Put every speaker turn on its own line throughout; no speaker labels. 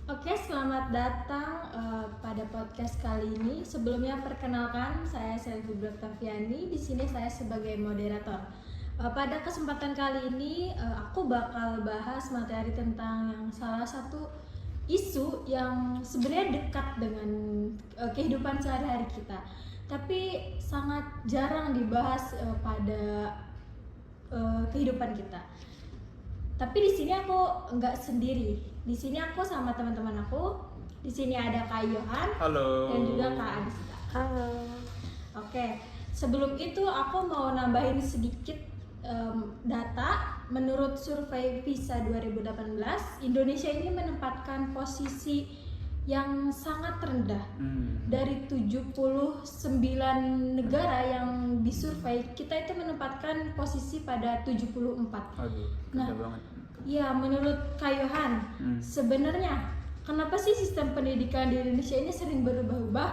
Oke, selamat datang pada podcast kali ini. Sebelumnya perkenalkan, saya Selvi Oktaviani. Di sini saya sebagai moderator. Pada kesempatan kali ini, aku bakal bahas materi tentang yang salah satu isu yang sebenarnya dekat dengan kehidupan sehari-hari kita, tapi sangat jarang dibahas pada kehidupan kita. Tapi di sini aku nggak sendiri. Di sini aku sama teman-teman aku. Di sini ada Kak Yohan.
Halo.
Dan juga Kak Adista.
Halo.
Oke, sebelum itu aku mau nambahin sedikit data. Menurut survei PISA 2018, Indonesia ini menempatkan posisi yang sangat rendah. Dari 79 negara yang disurvei, kita itu menempatkan posisi pada 74.
Aduh,
Nah,
banget.
ya menurut Kak Yohan, sebenarnya kenapa sih sistem pendidikan di Indonesia ini sering berubah-ubah,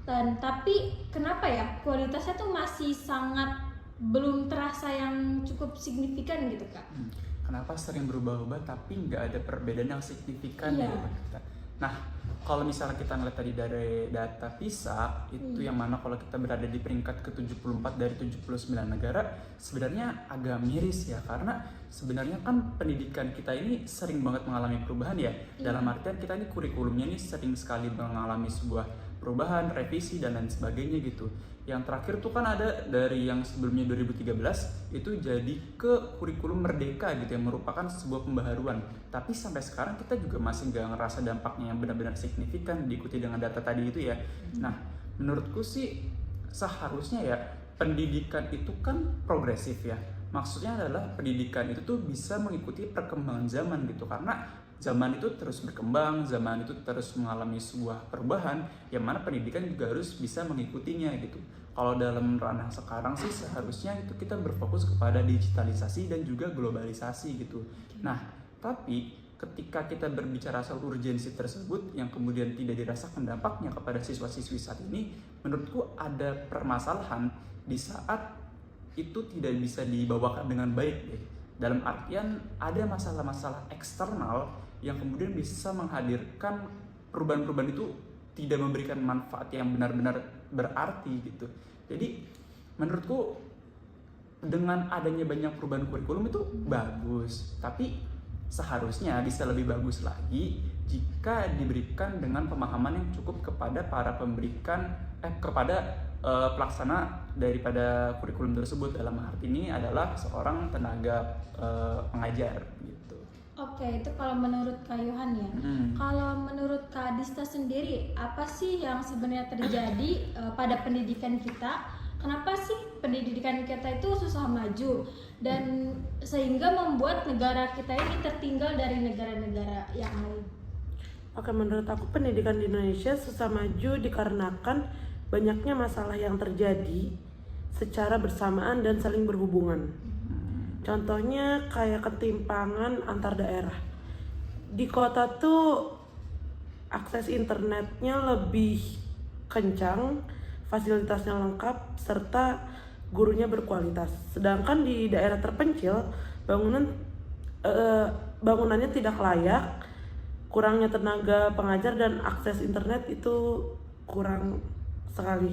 dan tapi kenapa ya kualitasnya tuh masih sangat belum terasa yang cukup signifikan gitu Kak?
Kenapa sering berubah-ubah tapi nggak ada perbedaan yang signifikan
Iya.
di depan kita? Nah, kalau misalnya kita ngeliat tadi dari data PISA, itu yang mana kalau kita berada di peringkat ke-74 dari 79 negara, sebenarnya agak miris ya, karena sebenarnya kan pendidikan kita ini sering banget mengalami perubahan ya. Dalam artian kita ini kurikulumnya ini sering sekali mengalami sebuah perubahan, revisi, dan lain sebagainya gitu. Yang terakhir tuh kan ada dari yang sebelumnya 2013 itu jadi ke kurikulum merdeka gitu, yang merupakan sebuah pembaharuan. Tapi sampai sekarang kita juga masih nggak ngerasa dampaknya yang benar-benar signifikan diikuti dengan data tadi itu ya. Nah, menurutku sih seharusnya ya pendidikan itu kan progresif ya. Maksudnya adalah pendidikan itu tuh bisa mengikuti perkembangan zaman gitu, karena zaman itu terus berkembang, zaman itu terus mengalami sebuah perubahan, yang mana pendidikan juga harus bisa mengikutinya gitu. Kalau dalam ranah sekarang sih seharusnya itu kita berfokus kepada digitalisasi dan juga globalisasi gitu. Nah, tapi ketika kita berbicara soal urgensi tersebut yang kemudian tidak dirasakan dampaknya kepada siswa-siswi saat ini, menurutku ada permasalahan di saat itu tidak bisa dibawakan dengan baik deh. Dalam artian ada masalah-masalah eksternal yang kemudian bisa menghadirkan perubahan-perubahan itu tidak memberikan manfaat yang benar-benar berarti gitu. Jadi menurutku dengan adanya banyak perubahan kurikulum itu bagus, tapi seharusnya bisa lebih bagus lagi jika diberikan dengan pemahaman yang cukup kepada para kepada pelaksana daripada kurikulum tersebut. Dalam arti ini adalah seorang tenaga pengajar gitu.
Oke, itu kalau menurut Kak Yohan ya. Kalau menurut Kak Adista sendiri, apa sih yang sebenarnya terjadi pada pendidikan kita? Kenapa sih pendidikan kita itu susah maju dan sehingga membuat negara kita ini tertinggal dari negara-negara yang lain?
Oke, menurut aku pendidikan di Indonesia susah maju dikarenakan banyaknya masalah yang terjadi secara bersamaan dan saling berhubungan. Contohnya kayak ketimpangan antar daerah. Di kota tuh akses internetnya lebih kencang, fasilitasnya lengkap, serta gurunya berkualitas. Sedangkan di daerah terpencil, bangunannya tidak layak, kurangnya tenaga pengajar dan akses internet itu kurang sekali.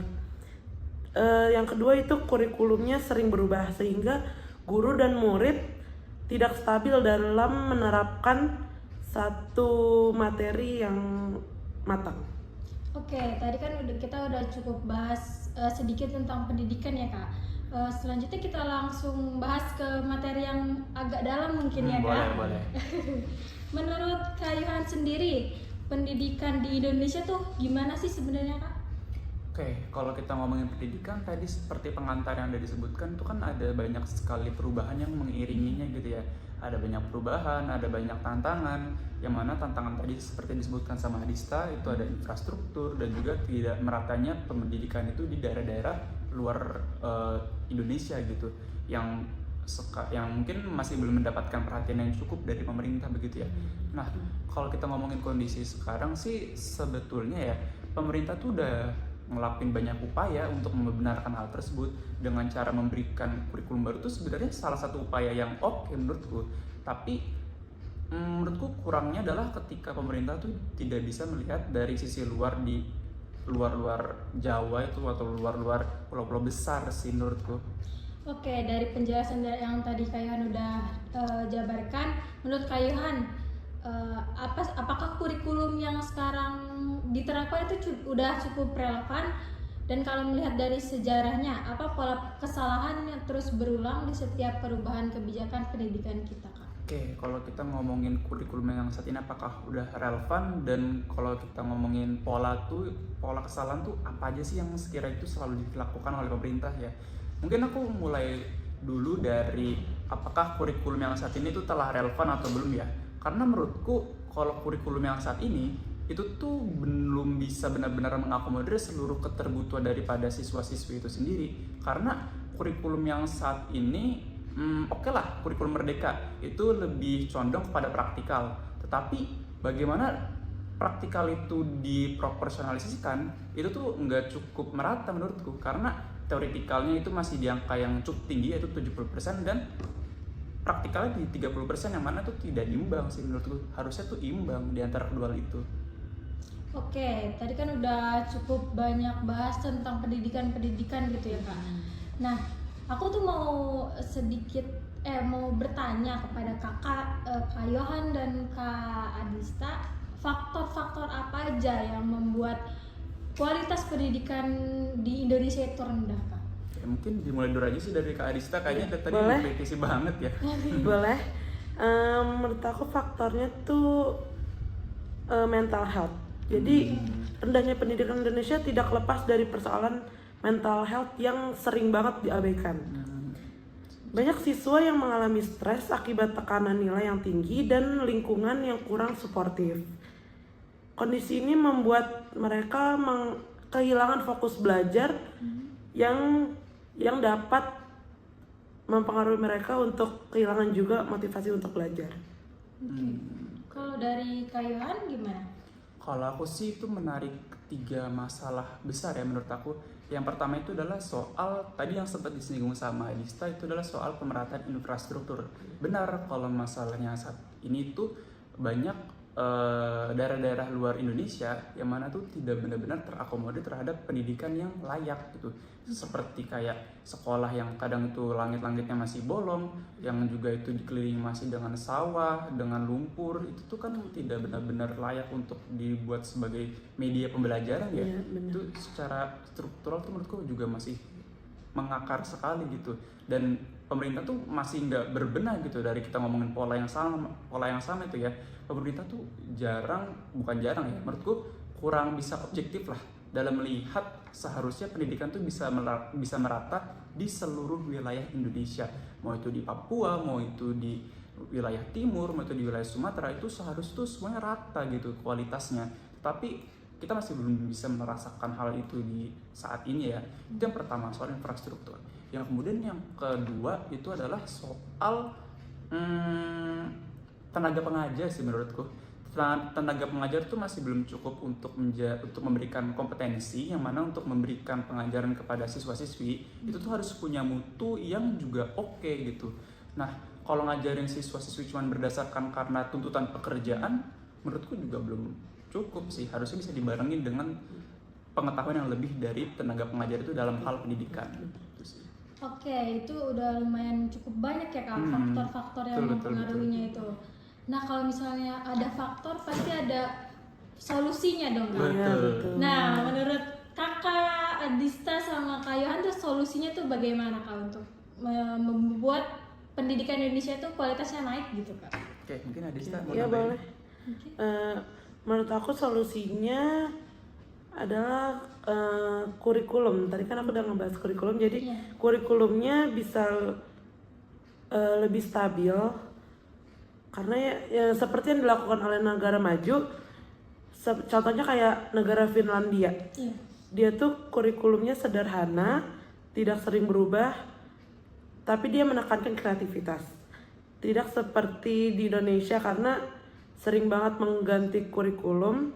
Yang kedua itu kurikulumnya sering berubah sehingga guru dan murid tidak stabil dalam menerapkan satu materi yang matang.
Oke, tadi kan kita udah cukup bahas sedikit tentang pendidikan ya Kak. Selanjutnya kita langsung bahas ke materi yang agak dalam mungkin ya Kak.
Boleh.
Menurut Kak Yohan sendiri, pendidikan di Indonesia tuh gimana sih sebenarnya Kak?
Oke, kalau kita ngomongin pendidikan tadi seperti pengantar yang udah disebutkan itu kan ada banyak sekali perubahan yang mengiringinya gitu ya. Ada banyak perubahan, ada banyak tantangan, yang mana tantangan tadi seperti disebutkan sama Adista itu ada infrastruktur dan juga tidak meratanya pendidikan itu di daerah-daerah luar Indonesia gitu, yang mungkin masih belum mendapatkan perhatian yang cukup dari pemerintah begitu ya. Nah, kalau kita ngomongin kondisi sekarang sih sebetulnya ya pemerintah tuh udah ngelakuin banyak upaya untuk membenarkan hal tersebut dengan cara memberikan kurikulum baru. Itu sebenarnya salah satu upaya yang oke menurutku, tapi Menurutku kurangnya adalah ketika pemerintah tuh tidak bisa melihat dari sisi luar di luar-luar Jawa itu atau luar-luar pulau-pulau besar sih menurutku.
Oke, dari penjelasan yang tadi Kayuhan udah jabarkan, menurut Kayuhan apakah kurikulum yang sekarang diterapkan itu udah cukup relevan? Dan kalau melihat dari sejarahnya, apa pola kesalahan yang terus berulang di setiap perubahan kebijakan pendidikan kita, Kak?
Oke, kalau kita ngomongin kurikulum yang saat ini apakah udah relevan, dan kalau kita ngomongin pola kesalahan tuh apa aja sih yang sekiranya itu selalu dilakukan oleh pemerintah ya? Mungkin aku mulai dulu dari apakah kurikulum yang saat ini tuh telah relevan atau belum ya? Karena menurutku kalau kurikulum yang saat ini itu tuh belum bisa benar-benar mengakomodir seluruh keterbutuhan daripada siswa-siswi itu sendiri. Karena kurikulum yang saat ini oke lah, kurikulum Merdeka itu lebih condong kepada praktikal. Tetapi bagaimana praktikal itu diproporsionalisasikan itu tuh nggak cukup merata menurutku, karena teoretikalnya itu masih di angka yang cukup tinggi yaitu 70%, dan praktikalnya di 30%, yang mana tuh tidak imbang sih menurutku. Harusnya tuh imbang di antara kedua hal itu.
Oke, tadi kan udah cukup banyak bahas tentang pendidikan gitu ya, Kak. Nah, aku tuh mau mau bertanya kepada Kakak, Kak Yohan dan Kak Adista, faktor-faktor apa aja yang membuat kualitas pendidikan di Indonesia itu rendah, Kak?
Ya, mungkin dimulai dulu aja sih dari Kak Adista, kayaknya tadi
Boleh.
mengkritisi banget ya.
Boleh. Menurut aku faktornya tuh mental health. Jadi rendahnya pendidikan Indonesia tidak lepas dari persoalan mental health yang sering banget diabaikan. Banyak siswa yang mengalami stres akibat tekanan nilai yang tinggi dan lingkungan yang kurang suportif. Kondisi ini membuat mereka kehilangan fokus belajar yang dapat mempengaruhi mereka untuk kehilangan juga motivasi untuk belajar.
Kalau dari Kak Yohan gimana?
Kalau aku sih itu menarik ketiga masalah besar ya menurut aku. Yang pertama itu adalah soal tadi yang sempat disinggung sama Adista, itu adalah soal pemerataan infrastruktur. Benar kalau masalahnya saat ini itu banyak daerah-daerah luar Indonesia yang mana tuh tidak benar-benar terakomodir terhadap pendidikan yang layak gitu. Seperti kayak sekolah yang kadang itu langit-langitnya masih bolong, yang juga itu dikelilingi masih dengan sawah, dengan lumpur, itu tuh kan tidak benar-benar layak untuk dibuat sebagai media pembelajaran ya. Itu secara struktural tuh menurutku juga masih mengakar sekali gitu, dan pemerintah tuh masih nggak berbenah gitu. Dari kita ngomongin pola yang sama itu ya, pemerintah tuh bukan jarang ya, menurutku kurang bisa objektif lah dalam melihat seharusnya pendidikan tuh bisa merata di seluruh wilayah Indonesia, mau itu di Papua, mau itu di wilayah timur, mau itu di wilayah Sumatera, itu seharusnya tuh semuanya rata gitu kualitasnya. Tapi kita masih belum bisa merasakan hal itu di saat ini ya. Itu yang pertama, soal infrastruktur. Yang kemudian yang kedua itu adalah soal tenaga pengajar sih menurutku. Tenaga pengajar itu masih belum cukup untuk memberikan kompetensi, yang mana untuk memberikan pengajaran kepada siswa-siswi itu tuh harus punya mutu yang juga oke gitu. Nah, kalau ngajarin siswa-siswi cuma berdasarkan karena tuntutan pekerjaan, menurutku juga belum cukup sih. Harusnya bisa dibarengin dengan pengetahuan yang lebih dari tenaga pengajar itu dalam hal pendidikan.
Oke, itu udah lumayan cukup banyak ya Kak, faktor-faktor yang mempengaruhinya itu. Nah, kalau misalnya ada faktor, pasti ada solusinya dong Kak.
Betul.
Nah, menurut Kakak Adista sama Kak Yohan tuh solusinya tuh bagaimana Kak untuk membuat pendidikan Indonesia itu kualitasnya naik gitu Kak?
Oke, mungkin Adista mau
Ya
nambahin?
boleh. Menurut aku solusinya adalah kurikulum. Tadi kan aku udah ngebahas kurikulum, jadi kurikulumnya bisa lebih stabil, karena ya seperti yang dilakukan oleh negara maju. Contohnya kayak negara Finlandia. Dia tuh kurikulumnya sederhana, tidak sering berubah, tapi dia menekankan kreativitas. Tidak seperti di Indonesia, karena sering banget mengganti kurikulum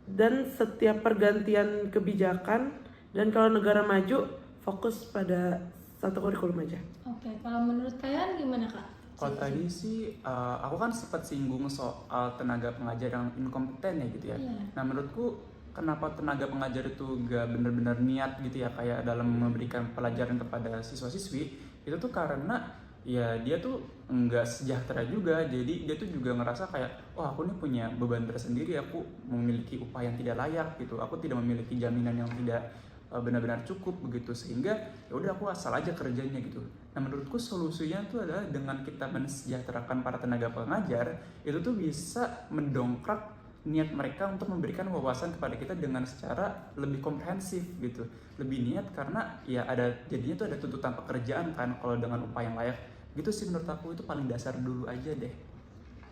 dan setiap pergantian kebijakan. Dan kalau negara maju fokus pada satu kurikulum aja.
Oke, kalau menurut kalian gimana Kak?
Kalau tadi sih aku kan sempat singgung soal tenaga pengajar yang inkompeten ya gitu ya.
Iya.
Nah menurutku kenapa tenaga pengajar itu gak benar-benar niat gitu ya kayak dalam memberikan pelajaran kepada siswa-siswi itu tuh karena ya dia tuh nggak sejahtera juga, jadi dia tuh juga ngerasa kayak oh aku nih punya beban tersendiri, aku memiliki upah yang tidak layak gitu, aku tidak memiliki jaminan yang tidak benar-benar cukup begitu, sehingga ya udah aku asal aja kerjanya gitu. Nah menurutku solusinya tuh adalah dengan kita mensejahterakan para tenaga pengajar itu tuh bisa mendongkrak niat mereka untuk memberikan wawasan kepada kita dengan secara lebih komprehensif gitu, lebih niat karena ya ada jadinya tuh ada tuntutan pekerjaan kan kalau dengan upah yang layak gitu sih. Menurut aku itu paling dasar dulu aja deh.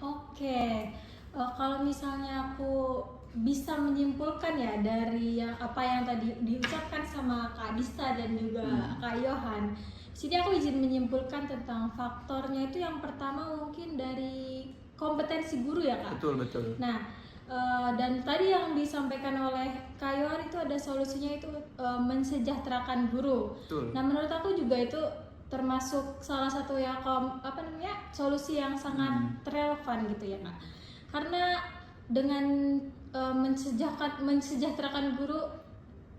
Oke, kalau misalnya aku bisa menyimpulkan ya dari apa yang tadi diucapkan sama Kak Dista dan juga Kak Yohan, sini aku izin menyimpulkan tentang faktornya itu yang pertama mungkin dari kompetensi guru ya Kak.
Betul.
Nah, dan tadi yang disampaikan oleh Kak Yohan itu ada solusinya itu mensejahterakan guru.
Betul.
Nah, menurut aku juga itu termasuk salah satu ya solusi yang sangat relevan gitu ya Kak. Karena dengan mensejahterakan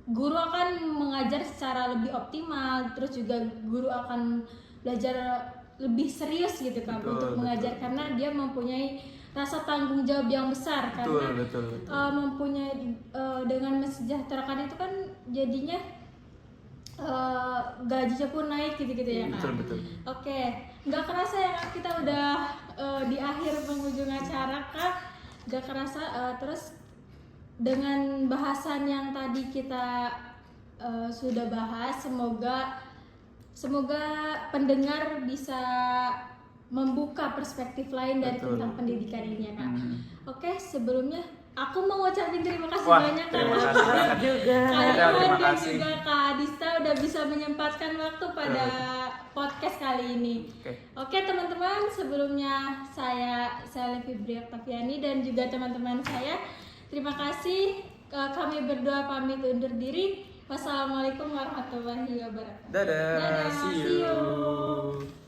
guru akan mengajar secara lebih optimal, terus juga guru akan belajar lebih serius gitu Kak untuk mengajar karena dia mempunyai rasa tanggung jawab yang besar karena mempunyai dengan mensejahterakan itu kan jadinya gajinya pun naik gitu-gitu ya Kak.
Betul.
Oke, nggak kerasa ya Kak, kita udah di akhir penghujung acara Kak. Nggak kerasa, terus dengan bahasan yang tadi kita sudah bahas, semoga pendengar bisa membuka perspektif lain dari tentang pendidikan ini ya Kak. Oke, sebelumnya aku mau ngucapin terima kasih banyak Kak
juga.
Kalian dan juga Kak Dista udah bisa menyempatkan waktu pada podcast kali ini. Oke teman-teman, sebelumnya saya Selvi Briaktaviani dan juga teman-teman saya, terima kasih. Kami berdua pamit undur diri. Wassalamualaikum warahmatullahi wabarakatuh.
Dadah. See you.